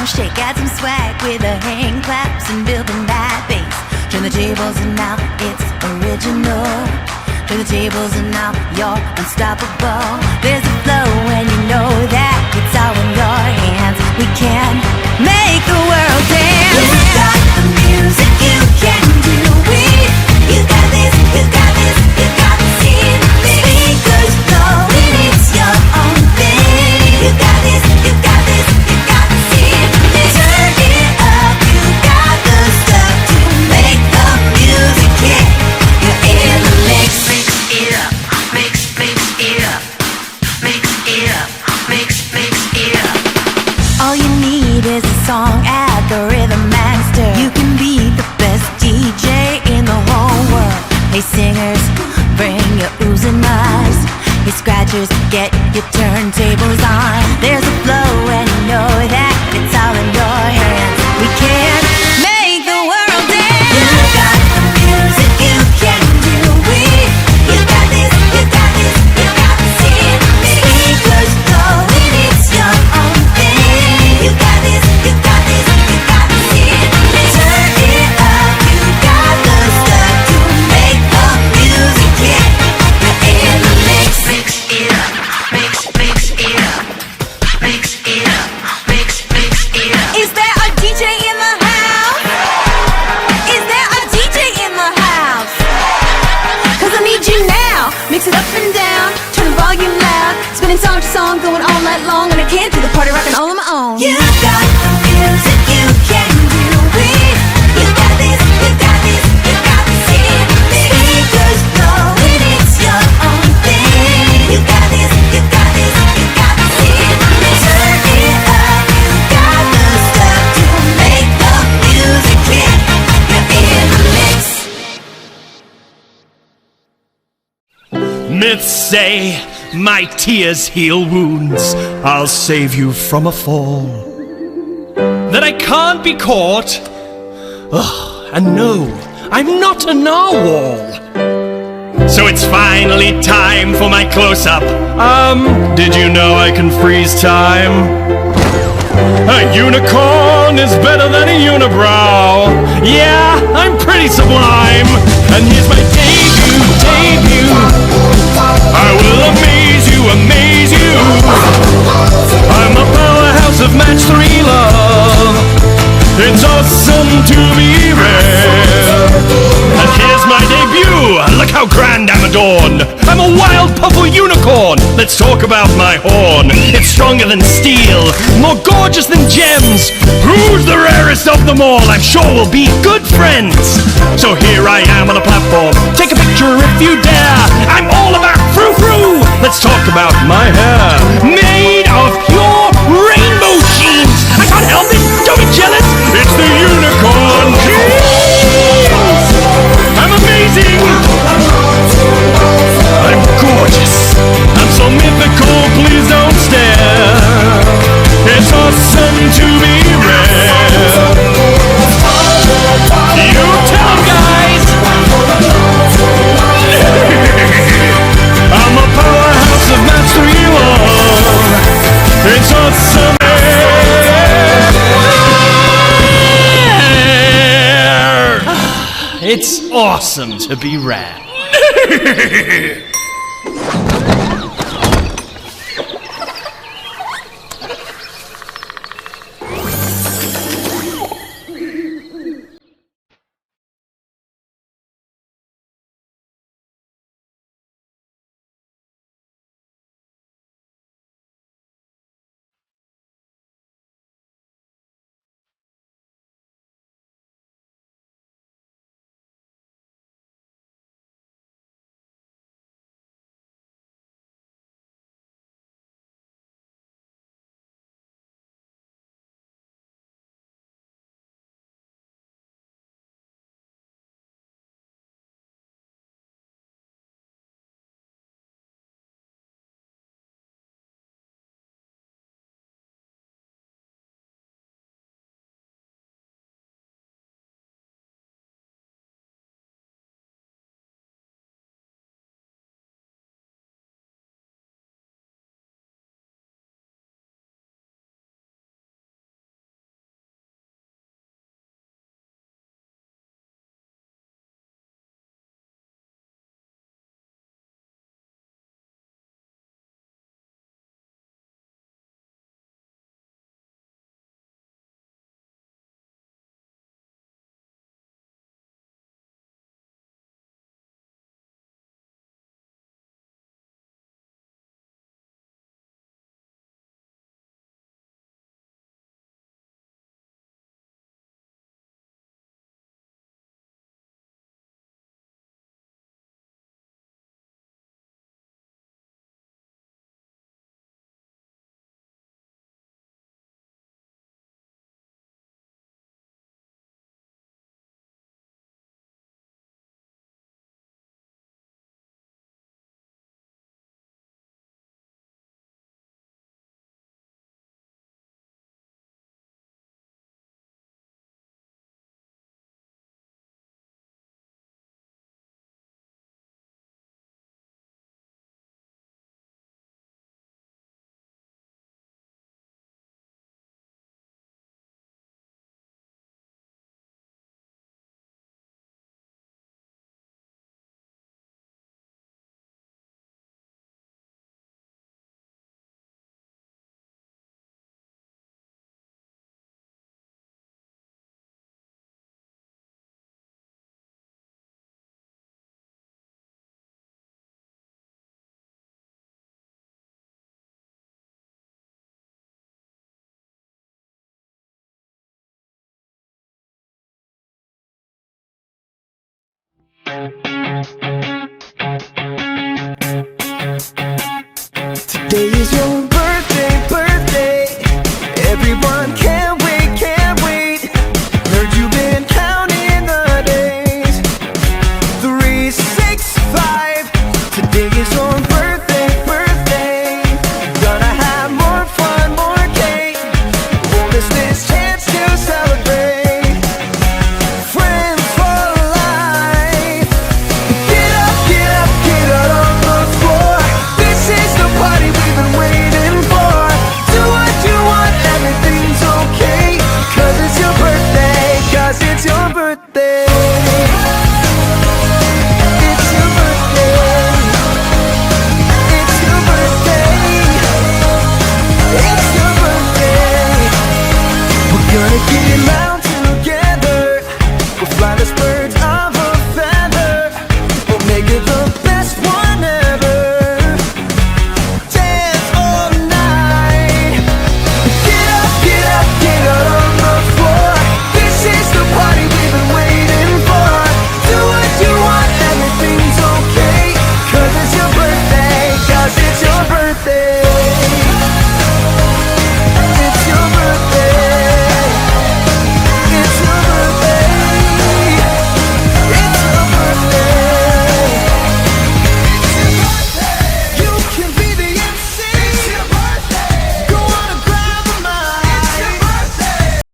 shake, add some swag with the hand claps and building that bass. Turn the tables and now it's original. Turn the tables and now you're unstoppable. There's a flow and you know that it's all in your hands. We can make the world dance. You got the music, you can do it. You got this, you got this, you got this in me. Speakers blowing, it's your own thing. You got this, you got this, you got this in me. Turn it up, you got the stuff to make the music hit. You're in the mix. Mix it up, mix it up, mix it up, mix it up. All you need is a song at the Rhythm Master. You can be the best DJ in the whole world. Hey singers, bring your oohs and ahs. Hey scratchers, get your turntables on. There's a flow and you know that it's all in your hands. We can make the world dance. You got the music, you can do it. You got this, you got this, you got this in me. Speakers blowing, it's your own thing. You got this, you got this, you got this in me. Turn it up, you got the stuff to make the music hit. You're in the mix. Mix it up, mix it up, mix it up, mix it up. Is there a DJ in the house? Is there a DJ in the house? 'Cause I need you now. Mix it up and down, turn the volume loud. Spinning song to song, going all night long. And I can't do the party rocking all on my own. You got the music, you can do it. You got this, you got this, you got this in me. Speakers blowing, it's your own thing. You got this, you got this, you got this in me. Turn it up, you got the stuff to make the music hit. You're in the mix. Myths say my tears heal wounds. I'll save you from a fall. That I can't be caught. Ugh, and no, I'm not a narwhal. So it's finally time for my close-up. Did you know I can freeze time? A unicorn is better than a unibrow. Yeah, I'm pretty sublime. And here's my debut. I will amaze you, amaze you. I'm a powerhouse of match 3 love. It's awesome to be rare. And here's my debut. Look how grand I'm adorned. I'm a wild purple unicorn. Let's talk about my horn. It's stronger than steel, more gorgeous than gems. Who's the rarest of them all? I'm sure we'll be good friends. So here I am on a platform. Take a picture if you dare. I'm all about frou-frou. Let's talk about my hair. Made of pure rainbow sheens. I can't help it, don't be jealous. It's the unicorn genes. I'm amazing. I'm gorgeous. I'm so mythical, please don't stare. It's awesome to be rare. You tell 'em, guys. I'm a powerhouse of match 3 love. It's awesome. It's awesome to be rad.